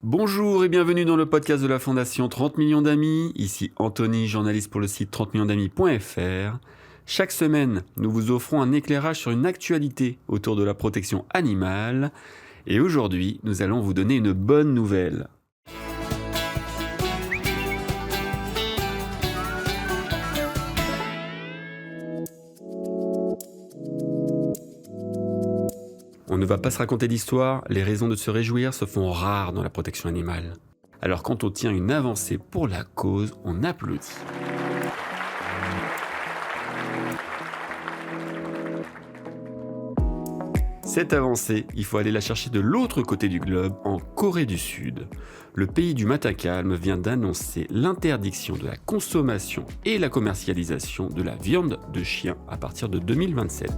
Bonjour et bienvenue dans le podcast de la Fondation 30 millions d'amis. Ici Anthony, journaliste pour le site 30millionsdamis.fr. Chaque semaine, nous vous offrons un éclairage sur une actualité autour de la protection animale. Et aujourd'hui, nous allons vous donner une bonne nouvelle. On ne va pas se raconter d'histoire, les raisons de se réjouir se font rares dans la protection animale. Alors quand on tient une avancée pour la cause, on applaudit. Cette avancée, il faut aller la chercher de l'autre côté du globe, en Corée du Sud. Le pays du matin calme vient d'annoncer l'interdiction de la consommation et la commercialisation de la viande de chien à partir de 2027.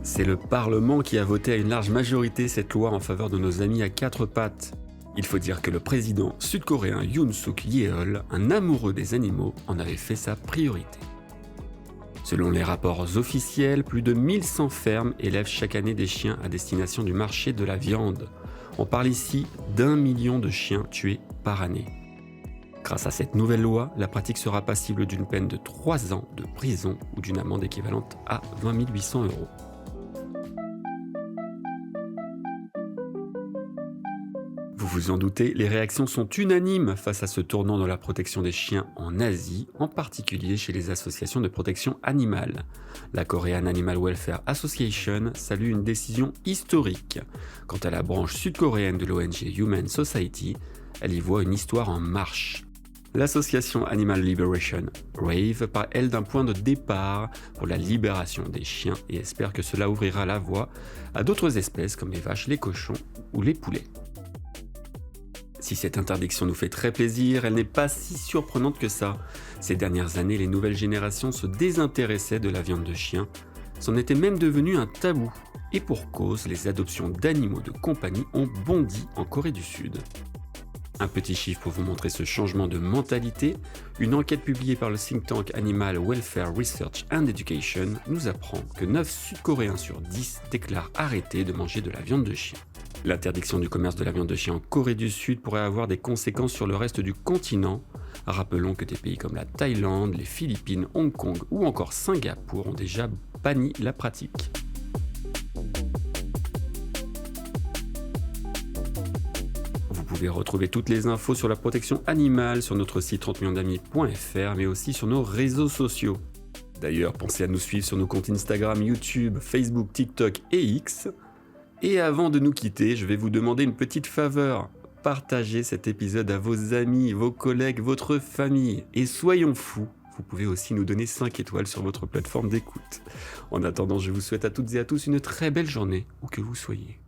C'est le Parlement qui a voté à une large majorité cette loi en faveur de nos amis à quatre pattes. Il faut dire que le président sud-coréen Yoon Suk-yeol, un amoureux des animaux, en avait fait sa priorité. Selon les rapports officiels, plus de 1100 fermes élèvent chaque année des chiens à destination du marché de la viande. On parle ici d'1 million de chiens tués par année. Grâce à cette nouvelle loi, la pratique sera passible d'une peine de 3 ans de prison ou d'une amende équivalente à 20 800 €. Vous vous en doutez, les réactions sont unanimes face à ce tournant dans la protection des chiens en Asie, en particulier chez les associations de protection animale. La Korean Animal Welfare Association salue une décision historique. Quant à la branche sud-coréenne de l'ONG Human Society, elle y voit une histoire en marche. L'association Animal Liberation rêve par elle d'un point de départ pour la libération des chiens et espère que cela ouvrira la voie à d'autres espèces comme les vaches, les cochons ou les poulets. Si cette interdiction nous fait très plaisir, elle n'est pas si surprenante que ça. Ces dernières années, les nouvelles générations se désintéressaient de la viande de chien. C'en était même devenu un tabou. Et pour cause, les adoptions d'animaux de compagnie ont bondi en Corée du Sud. Un petit chiffre pour vous montrer ce changement de mentalité, une enquête publiée par le think tank Animal Welfare Research and Education nous apprend que 9 Sud-Coréens sur 10 déclarent arrêter de manger de la viande de chien. L'interdiction du commerce de la viande de chien en Corée du Sud pourrait avoir des conséquences sur le reste du continent. Rappelons que des pays comme la Thaïlande, les Philippines, Hong Kong ou encore Singapour ont déjà banni la pratique. Vous pouvez retrouver toutes les infos sur la protection animale sur notre site 30millionsdamis.fr, mais aussi sur nos réseaux sociaux. D'ailleurs, pensez à nous suivre sur nos comptes Instagram, YouTube, Facebook, TikTok et X. Et avant de nous quitter, je vais vous demander une petite faveur. Partagez cet épisode à vos amis, vos collègues, votre famille. Et soyons fous, vous pouvez aussi nous donner 5 étoiles sur votre plateforme d'écoute. En attendant, je vous souhaite à toutes et à tous une très belle journée, où que vous soyez.